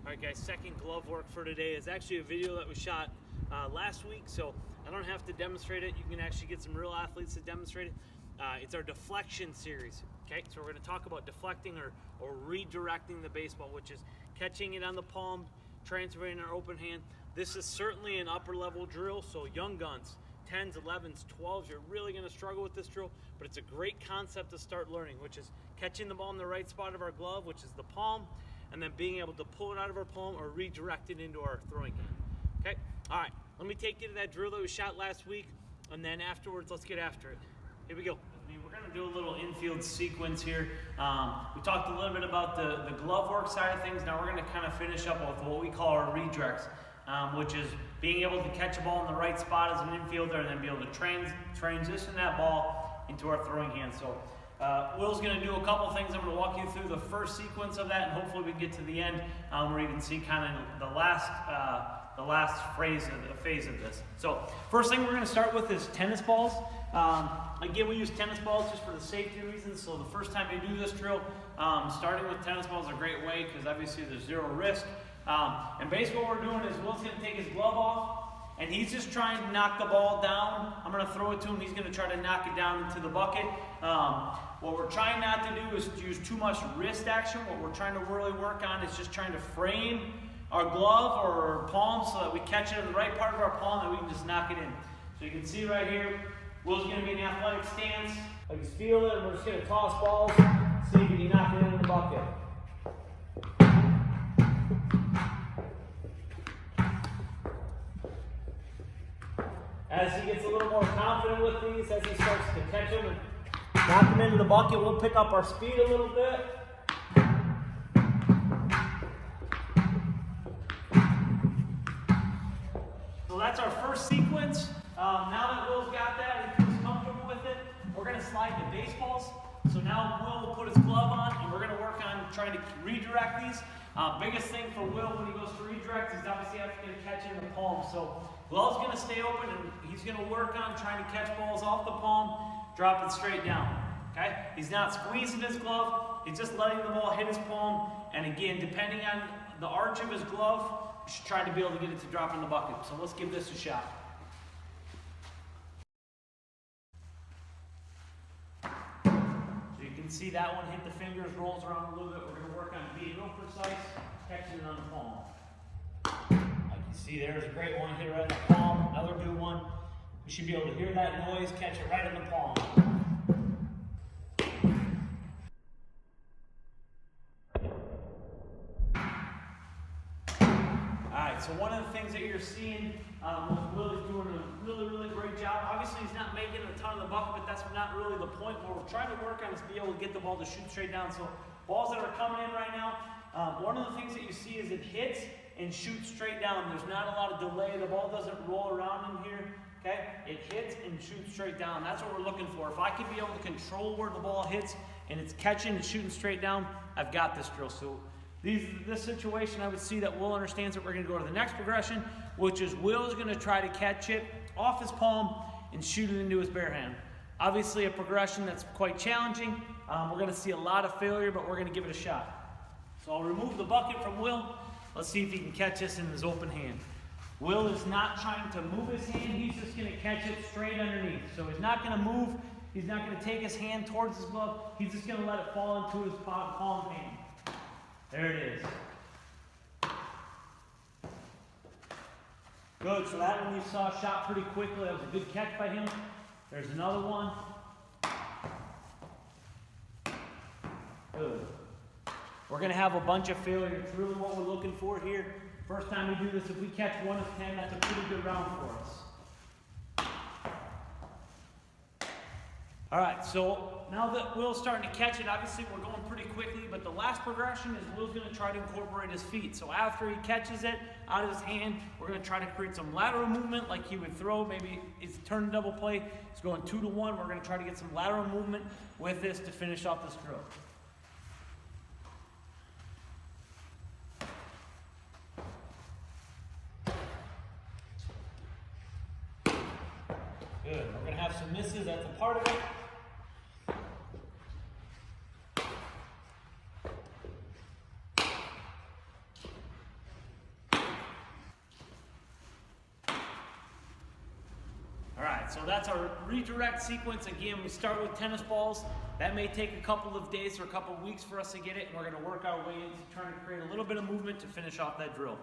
Alright guys, second glove work for today is actually a video that was shot last week, so I don't have to demonstrate it. You can actually get some real athletes to demonstrate it. It's our deflection series. Okay, so we're going to talk about deflecting or redirecting the baseball, which is catching it on the palm, transferring our open hand. This is certainly an upper level drill, so young guns, 10s, 11s, 12s, you're really going to struggle with this drill, but it's a great concept to start learning, which is catching the ball in the right spot of our glove, which is the palm, and then being able to pull it out of our palm or redirect it into our throwing hand. Okay, all right, let me take you to that drill that was shot last week, and then afterwards, let's get after it. Here we go. We're going to do a little infield sequence here. We talked a little bit about the glove work side of things. Now we're going to kind of finish up with what we call our redirects, which is being able to catch a ball in the right spot as an infielder and then be able to transition that ball into our throwing hand. So Will's going to do a couple things. I'm going to walk you through the first sequence of that, and hopefully we can get to the end where you can see kind of the last phase of this. So first thing we're going to start with is tennis balls. Again, we use tennis balls just for the safety reasons. So the first time you do this drill, starting with tennis balls is a great way because obviously there's zero risk. And basically what we're doing is Will's going to take his glove off, and he's just trying to knock the ball down. I'm going to throw it to him. He's going to try to knock it down into the bucket. What we're trying not to do is use too much wrist action. What we're trying to really work on is just trying to frame our glove or our palm so that we catch it in the right part of our palm and we can just knock it in. So you can see right here, Will's going to be in an athletic stance. Like he's feeling it, and we're just going to toss balls, see if he can knock it in the bucket. As he gets a little more confident with these, as he starts to catch them and knock them into the bucket, we'll pick up our speed a little bit. So that's our first sequence. Now that Will's got that, he feels comfortable with it, we're going to slide to baseballs. So now Will will put his glove on, and we're going to work on trying to redirect these. Biggest thing for Will when he goes to redirect is obviously going to catch in the palm. So glove's going to stay open, and he's going to work on trying to catch balls off the palm, drop it straight down. Okay? He's not squeezing his glove, he's just letting the ball hit his palm. And again, depending on the arch of his glove, you should try to be able to get it to drop in the bucket. So let's give this a shot. So you can see that one hit the fingers, rolls around a little bit. We're going to work on being real precise, catching it on the palm. Like you see, there's a great one hit right in the palm. Another good one. We should be able to hear that noise, catch it right in the palm. Alright, so one of the things that you're seeing, Will is doing a really great job. Obviously he's not making a ton of the bucket, but that's not really the point. What we're trying to work on is be able to get the ball to shoot straight down. So balls that are coming in right now, one of the things that you see is it hits and shoots straight down. There's not a lot of delay. The ball doesn't roll around in here. Okay? It hits and shoots straight down. That's what we're looking for. If I can be able to control where the ball hits and it's catching and shooting straight down, I've got this drill. So this situation, I would see that Will understands that we're going to go to the next progression, which is Will's going to try to catch it off his palm and shoot it into his bare hand. Obviously a progression that's quite challenging. We're going to see a lot of failure, but we're going to give it a shot. So I'll remove the bucket from Will. Let's see if he can catch this in his open hand. Will is not trying to move his hand, he's just going to catch it straight underneath. So he's not going to move, he's not going to take his hand towards his glove, he's just going to let it fall into his palm hand. There it is. Good, so that one you saw shot pretty quickly. That was a good catch by him. There's another one. Good. We're going to have a bunch of failure. It's really what we're looking for here. First time we do this, if we catch 1 of 10, that's a pretty good round for us. All right, so now that Will's starting to catch it, obviously we're going pretty quickly, but the last progression is Will's going to try to incorporate his feet. So after he catches it out of his hand, we're going to try to create some lateral movement like he would throw. Maybe it's turn double play. It's going 2 to 1. We're going to try to get some lateral movement with this to finish off this drill. Good. We're going to have some misses. That's a part of it. right, so that's our redirect sequence. Again, we start with tennis balls. That may take a couple of days or a couple of weeks for us to get it, and we're gonna work our way into trying to create a little bit of movement to finish off that drill.